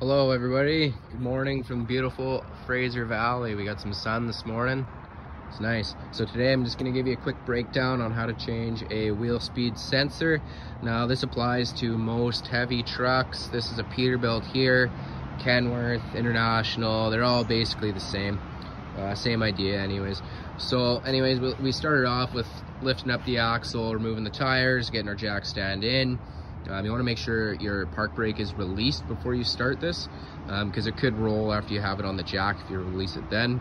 Hello everybody, good morning from beautiful Fraser Valley. We got some sun this morning, it's nice. So today I'm just going to give you a quick breakdown on how to change a wheel speed sensor. Now this applies to most heavy trucks. This is a Peterbilt here, Kenworth, International, they're all basically the same. Same idea anyways. So anyways, we started off with lifting up the axle, removing the tires, getting our jack stand in. You want to make sure your park brake is released before you start this, because it could roll after you have it on the jack if you release it then.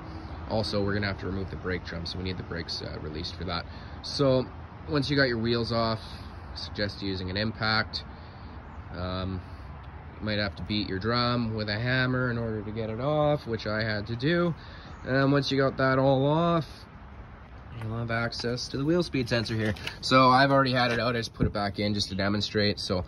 Also, we're going to have to remove the brake drum, so we need the brakes released for that. So once you got your wheels off, I suggest using an impact. You might have to beat your drum with a hammer in order to get it off, which I had to do. And once you got that all off, you'll have access to the wheel speed sensor here. So I've already had it out, I just put it back in just to demonstrate. So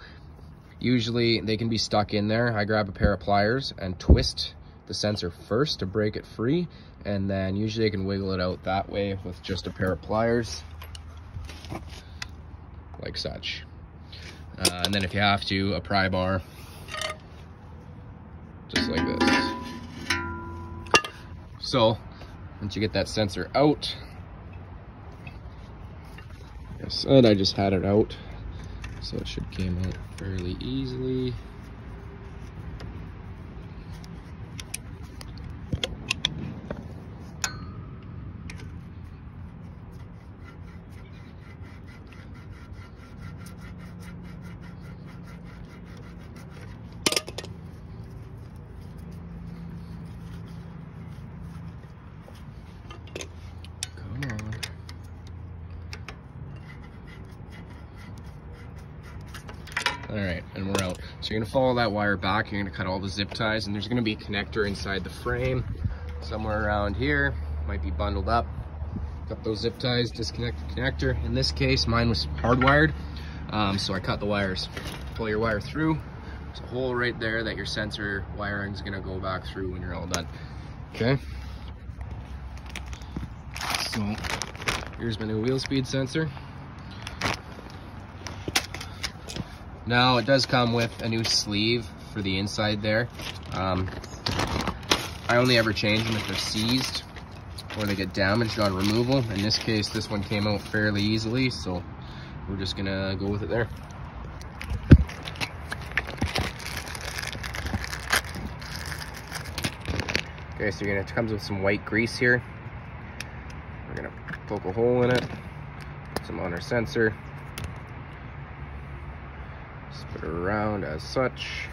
usually they can be stuck in there. I grab a pair of pliers and twist the sensor first to break it free, and then usually I can wiggle it out that way with just a pair of pliers, like such. And then if you have to, a pry bar, just like this. So once you get that sensor out, and I just had it out, so it should came out fairly easily. Come on. All right, and we're out. So you're gonna follow that wire back, you're gonna cut all the zip ties, and there's gonna be a connector inside the frame, somewhere around here, might be bundled up. Cut those zip ties, disconnect the connector. In this case, mine was hardwired, so I cut the wires. Pull your wire through, there's a hole right there that your sensor wiring is gonna go back through when you're all done, okay? So here's my new wheel speed sensor. Now it does come with a new sleeve for the inside there. I only ever change them if they're seized or they get damaged on removal. In this case, this one came out fairly easily, so we're just gonna go with it there. Okay, so it comes with some white grease here. We're gonna poke a hole in it, put some on our sensor. Just put it around as such.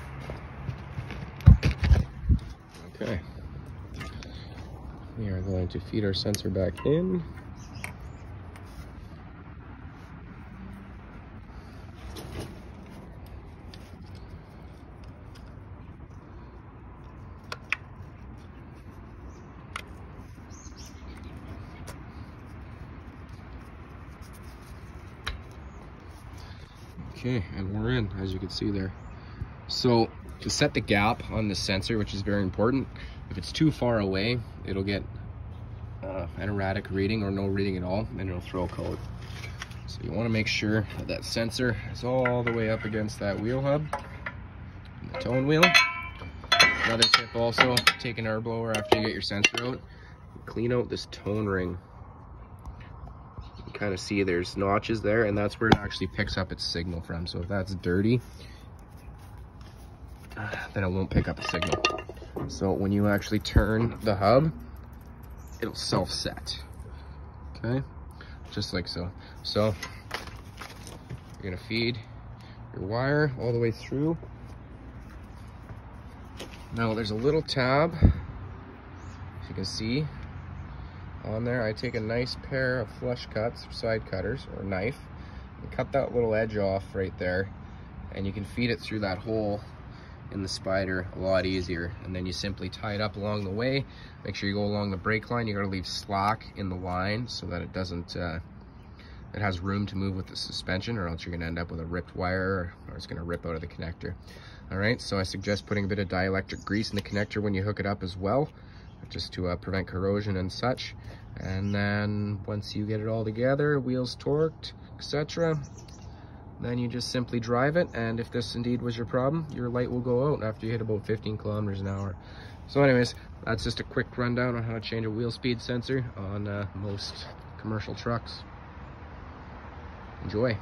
Okay. We are going to feed our sensor back in. Okay, and we're in, as you can see there. So to set the gap on the sensor, which is very important, if it's too far away, it'll get an erratic reading or no reading at all, and it'll throw a code. So you want to make sure that that sensor is all the way up against that wheel hub, and the tone wheel. Another tip also, take an air blower after you get your sensor out, clean out this tone ring. Kind of see there's notches there, and that's where it actually picks up its signal from. So if that's dirty, then it won't pick up a signal. So when you actually turn the hub, it'll self-set. Okay, just like so. So you're gonna feed your wire all the way through. Now there's a little tab, as you can see on there. I take a nice pair of flush cuts, or side cutters, or knife, and cut that little edge off right there, and you can feed it through that hole in the spider a lot easier. And then you simply tie it up along the way. Make sure you go along the brake line. You gotta leave slack in the line so that it doesn't, it has room to move with the suspension, or else you're gonna end up with a ripped wire, or it's gonna rip out of the connector. All right, so I suggest putting a bit of dielectric grease in the connector when you hook it up as well, just to prevent corrosion and such. And then once you get it all together, wheels torqued, etc., Then you just simply drive it, and if this indeed was your problem, your light will go out after you hit about 15 kilometers an hour. So anyways, that's just a quick rundown on how to change a wheel speed sensor on most commercial trucks. Enjoy.